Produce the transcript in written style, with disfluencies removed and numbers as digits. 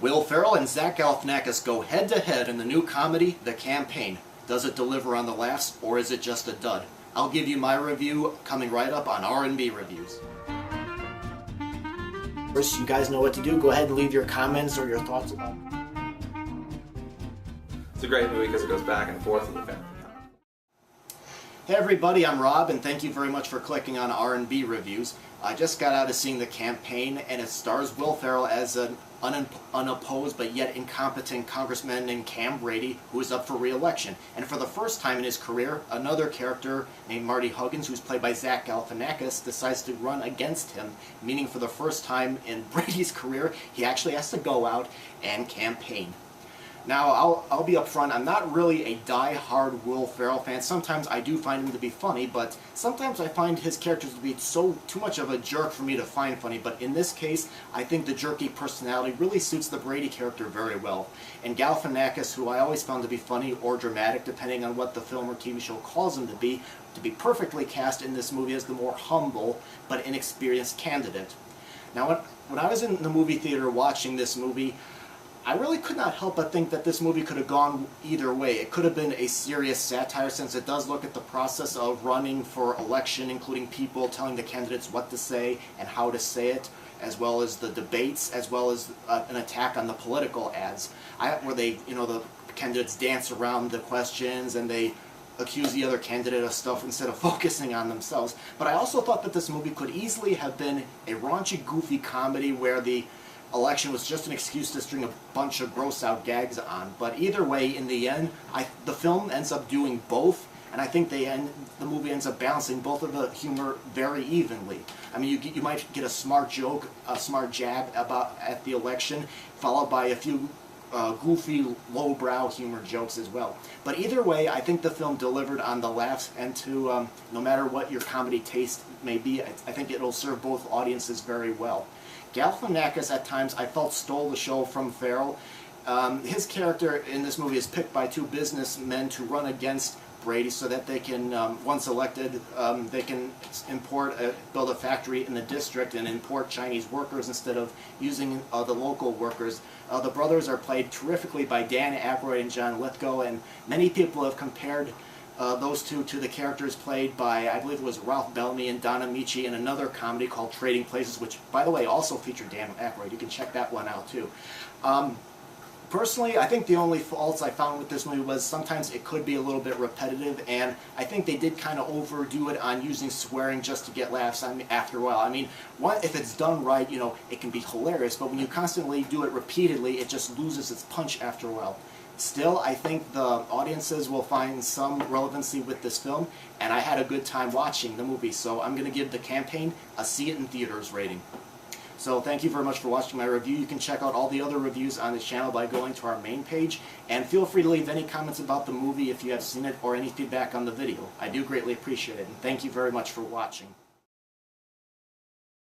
Will Ferrall and Zach Galifianakis go head-to-head in the new comedy, The Campaign. Does it deliver on the laughs, or is it just a dud? I'll give you my review coming right up on R&B Reviews. First, you guys know what to do. Go ahead and leave your comments or your thoughts about it. It's a great movie because it goes back and forth with the family. Hey everybody, I'm Rob, and thank you very much for clicking on R&B Reviews. I just got out of seeing The Campaign, and it stars Will Ferrall as an unopposed but yet incompetent congressman named Cam Brady, who is up for re-election. And for the first time in his career, another character named Marty Huggins, who's played by Zach Galifianakis, decides to run against him, meaning for the first time in Brady's career, he actually has to go out and campaign. Now, I'll be upfront, I'm not really a die-hard Will Ferrall fan. Sometimes I do find him to be funny, but sometimes I find his characters to be too much of a jerk for me to find funny. But in this case, I think the jerky personality really suits the Brady character very well. And Galifianakis, who I always found to be funny or dramatic, depending on what the film or TV show calls him to be perfectly cast in this movie as the more humble but inexperienced candidate. Now, when I was in the movie theater watching this movie, I really could not help but think that this movie could have gone either way. It could have been a serious satire, since it does look at the process of running for election, including people telling the candidates what to say and how to say it, as well as the debates, as well as an attack on the political ads, where they, the candidates dance around the questions and they accuse the other candidate of stuff instead of focusing on themselves. But I also thought that this movie could easily have been a raunchy, goofy comedy where the election was just an excuse to string a bunch of gross-out gags on. But either way, in the end, the film ends up doing both, and I think the movie ends up balancing both of the humor very evenly. I mean, you might get a smart joke, a smart jab at the election, followed by a few goofy, lowbrow humor jokes as well. But either way, I think the film delivered on the laughs, and no matter what your comedy taste may be, I think it'll serve both audiences very well. Galifianakis, at times, I felt stole the show from Ferrall. His character in this movie is picked by two businessmen to run against Brady so that they can, once elected, they can build a factory in the district and import Chinese workers instead of using the local workers. The brothers are played terrifically by Dan Aykroyd and John Lithgow, and many people have compared those two to the characters played by, I believe it was Ralph Bellamy and Don Amici in another comedy called Trading Places, which, by the way, also featured Dan Aykroyd. You can check that one out, too. Personally, I think the only faults I found with this movie was sometimes it could be a little bit repetitive, and I think they did kind of overdo it on using swearing just to get laughs after a while. I mean, if it's done right, it can be hilarious, but when you constantly do it repeatedly, it just loses its punch after a while. Still, I think the audiences will find some relevancy with this film, and I had a good time watching the movie, so I'm going to give The Campaign a see it in theaters rating. So thank you very much for watching my review. You can check out all the other reviews on this channel by going to our main page, and feel free to leave any comments about the movie if you have seen it or any feedback on the video. I do greatly appreciate it, and thank you very much for watching.